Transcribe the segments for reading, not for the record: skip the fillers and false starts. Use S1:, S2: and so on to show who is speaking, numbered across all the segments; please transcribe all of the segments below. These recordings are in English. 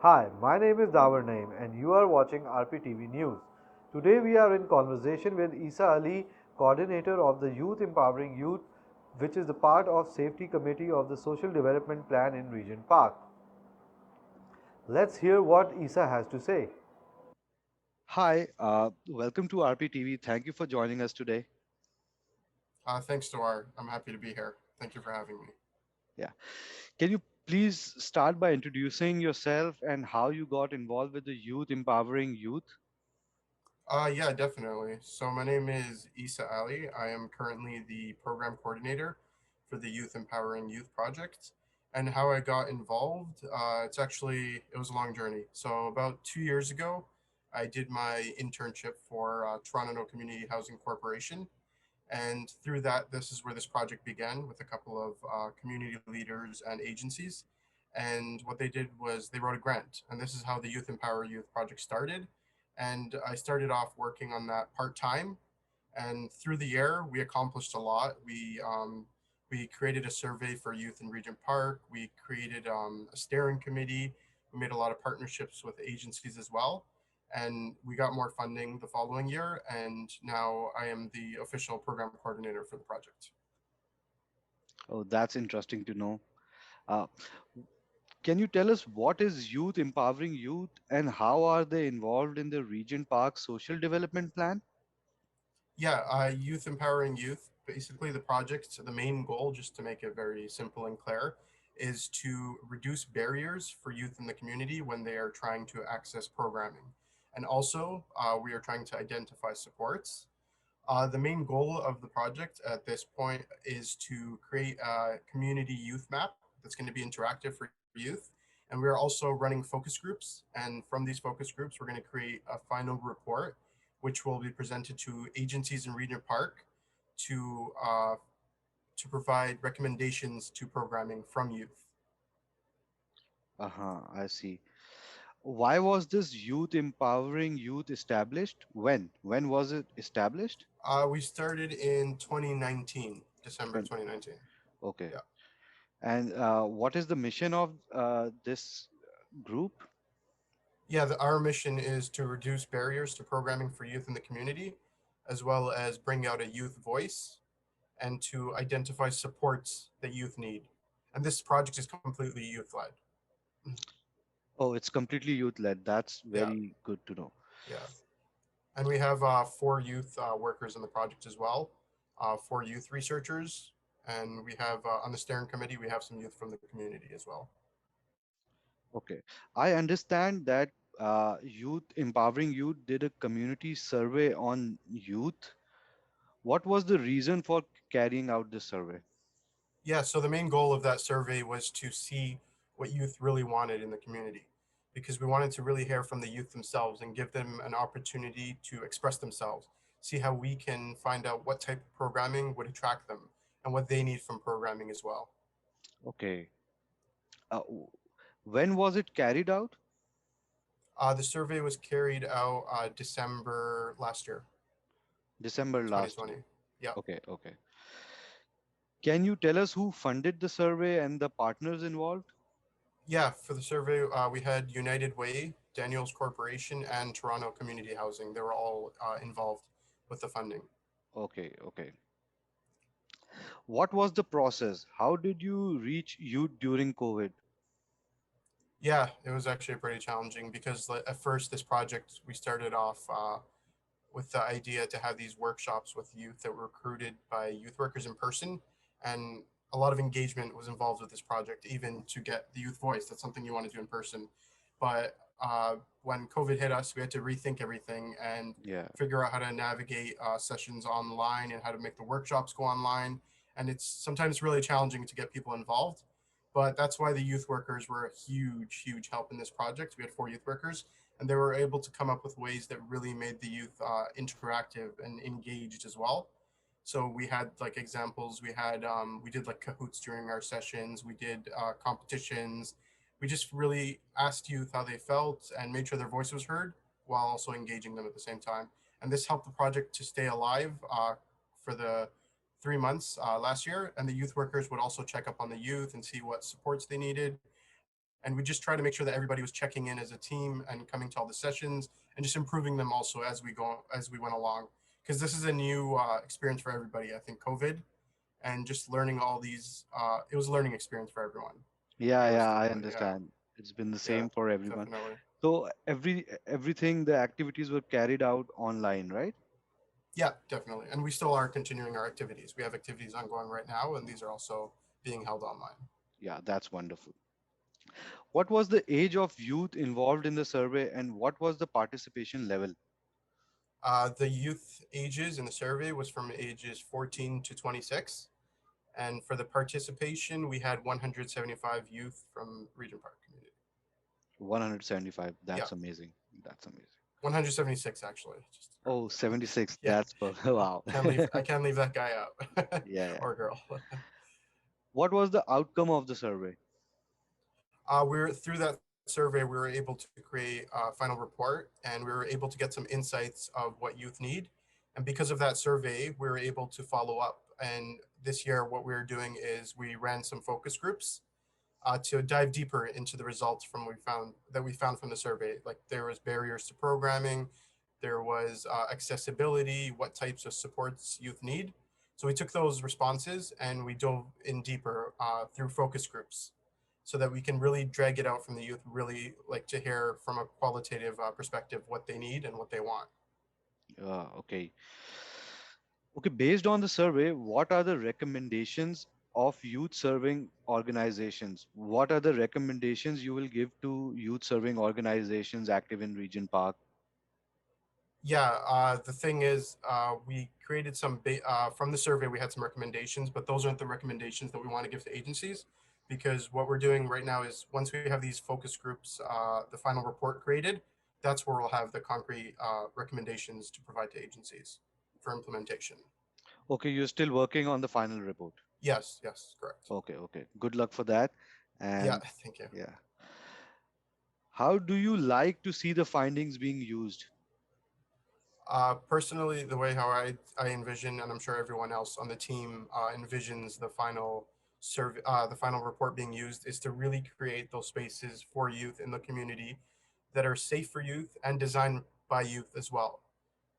S1: Hi, my name is Dawar Naim and you are watching RPTV News. Today we are in conversation with Isa Ali, coordinator of the Youth Empowering Youth, which is the part of Safety Committee of the Social Development Plan in Regent Park. Let's hear what Isa has to say.
S2: Hi, welcome to RPTV. Thank you for joining us today.
S3: Thanks, Dewar. I'm happy to be here. Thank you for having me.
S2: Yeah. Can you please start by introducing yourself and how you got involved with the Youth Empowering Youth?
S3: Yeah, definitely. So my name is Isa Ali. I am currently the program coordinator for the Youth Empowering Youth Project. And how I got involved, it was a long journey. So about 2 years ago, I did my internship for Toronto Community Housing Corporation. And through that, this is where this project began with a couple of community leaders and agencies. And what they did was they wrote a grant. And this is how the Youth Empower Youth project started. And I started off working on that part time. And through the year, we accomplished a lot. We created a survey for youth in Regent Park. We created a steering committee. We made a lot of partnerships with agencies as well. And we got more funding the following year. And now I am the official program coordinator for the project.
S2: Oh, that's interesting to know. Uh, can you tell us what is Youth Empowering Youth and how are they involved in the Regent Park Social Development Plan?
S3: Yeah, Youth Empowering Youth. Basically, the main goal, just to make it very simple and clear, is to reduce barriers for youth in the community when they are trying to access programming. And also, we are trying to identify supports. The main goal of the project at this point is to create a community youth map that's going to be interactive for youth. And we are also running focus groups. And from these focus groups, we're going to create a final report, which will be presented to agencies in Regent Park to uh, to provide recommendations to programming from youth.
S2: Uh-huh, I see. Why was this Youth Empowering Youth established? When? When was it established?
S3: We started in 2019, December
S2: 20.
S3: 2019.
S2: Okay.
S3: Yeah.
S2: And what is the mission of this group?
S3: Yeah, our mission is to reduce barriers to programming for youth in the community, as well as bring out a youth voice and to identify supports that youth need. And this project is completely youth led.
S2: Oh, it's completely youth led. That's
S3: Yeah,
S2: very good to know.
S3: yeah. And we have four youth workers in the project as well, four youth researchers. And we have on the steering committee, we have some youth from the community as well.
S2: Okay. I understand that Youth Empowering Youth did a community survey on youth. What was the reason for carrying out this survey?
S3: Yeah, so the main goal of that survey was to see what youth really wanted in the community because we wanted to really hear from the youth themselves and give them an opportunity to express themselves, see how we can find out what type of programming would attract them and what they need from programming as well.
S2: Okay. When was it carried out?
S3: The survey was carried out December last year,
S2: December last year.
S3: 2020. Yeah.
S2: Okay, okay. Can you tell us who funded the survey and the partners involved?
S3: Yeah, for the survey, we had United Way, Daniels Corporation, and Toronto Community Housing. They were all involved with the funding.
S2: Okay, okay. What was the process? How did you reach youth during COVID?
S3: Yeah, it was actually pretty challenging because at first this project we started off with the idea to have these workshops with youth that were recruited by youth workers in person, and a lot of engagement was involved with this project, even to get the youth voice. That's something you want to do in person, but when COVID hit us, we had to rethink everything and
S2: Yeah.
S3: figure out how to navigate sessions online and how to make the workshops go online. And it's sometimes really challenging to get people involved, but that's why the youth workers were a huge, huge help in this project. We had four youth workers, and they were able to come up with ways that really made the youth interactive and engaged as well. So we had like examples. We did like cahoots during our sessions. We did competitions. We just really asked youth how they felt and made sure their voice was heard while also engaging them at the same time. And this helped the project to stay alive for the 3 months last year. And the youth workers would also check up on the youth and see what supports they needed. And we just try to make sure that everybody was checking in as a team and coming to all the sessions and just improving them also as we went along, because this is a new experience for everybody. I think COVID and just learning all these, it was a learning experience for everyone,
S2: Yeah, yeah, I
S3: realistically. Yeah,
S2: understand. It's been the
S3: yeah,
S2: same for everyone.
S3: definitely.
S2: So everything, the activities were carried out online, right?
S3: Yeah, definitely. And we still are continuing our activities. We have activities ongoing right now, and these are also being held online.
S2: Yeah, that's wonderful. What was the age of youth involved in the survey and what was the participation level?
S3: The youth ages in the survey was from ages 14 to 26. And for the participation, we had 175 youth from Regent Park community.
S2: 175.
S3: Yeah,
S2: That's amazing. That's amazing.
S3: 176 actually. Just
S2: Oh, 76.
S3: yeah,
S2: That's wow.
S3: I can't leave that guy out
S2: Yeah, yeah.
S3: or girl.
S2: What was the outcome of the survey?
S3: We're through that survey, we were able to create a final report, and we were able to get some insights of what youth need. And because of that survey, we were able to follow up. And this year, what we were doing is we ran some focus groups to dive deeper into the results we found from the survey. Like there was barriers to programming, there was accessibility, what types of supports youth need. So we took those responses and we dove in deeper through focus groups, so that we can really drag it out from the youth, really like to hear from a qualitative perspective what they need and what they want.
S2: Okay. Okay, based on the survey, what are the recommendations of youth serving organizations? What are the recommendations you will give to youth serving organizations active in Regent Park?
S3: Yeah, the thing is, we created from the survey. We had some recommendations, but those aren't the recommendations that we want to give to agencies, because what we're doing right now is once we have these focus groups, the final report created, that's where we'll have the concrete recommendations to provide to agencies for implementation.
S2: Okay, you're still working on the final report.
S3: Yes, yes, correct.
S2: Okay, okay. Good luck for that.
S3: Yeah,
S2: And
S3: thank you.
S2: yeah, how do you like to see the findings being used?
S3: Personally, the way how I envision, and I'm sure everyone else on the team envisions the final report being used, is to really create those spaces for youth in the community that are safe for youth and designed by youth as well.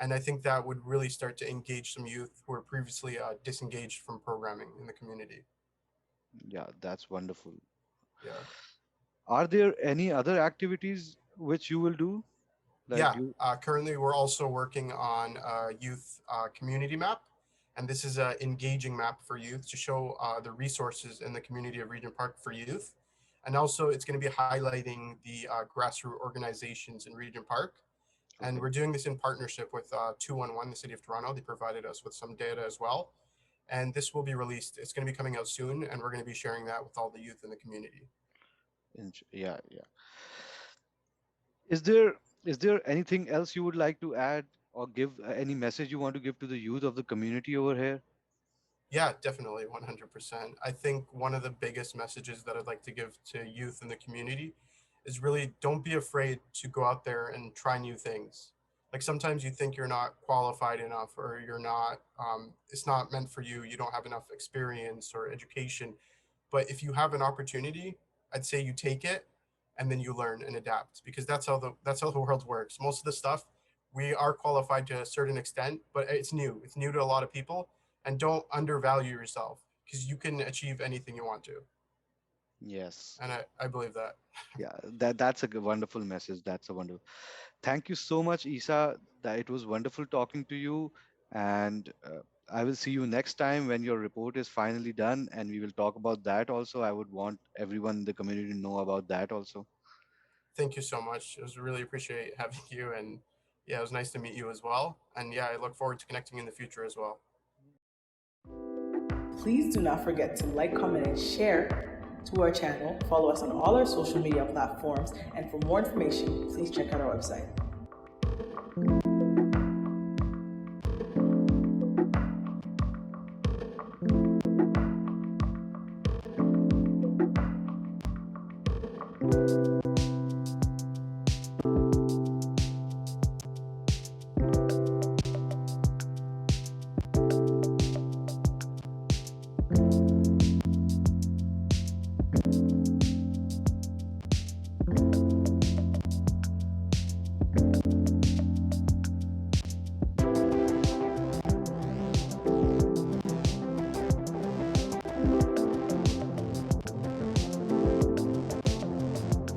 S3: And I think that would really start to engage some youth who were previously disengaged from programming in the community.
S2: Yeah, that's wonderful.
S3: Yeah.
S2: Are there any other activities which you will do? Like
S3: Yeah,
S2: you,
S3: currently we're also working on a youth community map, and this is an engaging map for youth to show the resources in the community of Regent Park for youth. And also it's going to be highlighting the grassroots organizations in Regent Park. And
S2: okay.
S3: we're doing this in partnership with 211, the City of Toronto. They provided us with some data as well. And this will be released. It's going to be coming out soon, and we're going to be sharing that with all the youth in the community.
S2: Yeah, yeah. Is there anything else you would like to add or give any message you want to give to the youth of the community over here?
S3: Yeah, definitely, 100%. I think one of the biggest messages that I'd like to give to youth in the community is really don't be afraid to go out there and try new things. Like sometimes you think you're not qualified enough, or you're not, it's not meant for you, you don't have enough experience or education. But if you have an opportunity, I'd say you take it, and then you learn and adapt, because that's how the world works. Most of the stuff we are qualified to a certain extent, but it's new. It's new to a lot of people, and don't undervalue yourself, because you can achieve anything you want to.
S2: Yes.
S3: And I believe that.
S2: Yeah, that's a wonderful message. That's a wonderful. Thank you so much, Isa. That it was wonderful talking to you, and I will see you next time when your report is finally done, and we will talk about that also. I would want everyone in the community to know about that also.
S3: Thank you so much. It was really appreciate having you, and yeah, it was nice to meet you as well. And yeah, I look forward to connecting in the future as well.
S4: Please do not forget to like, comment, and share to our channel. Follow us on all our social media platforms. And for more information, please check out our website.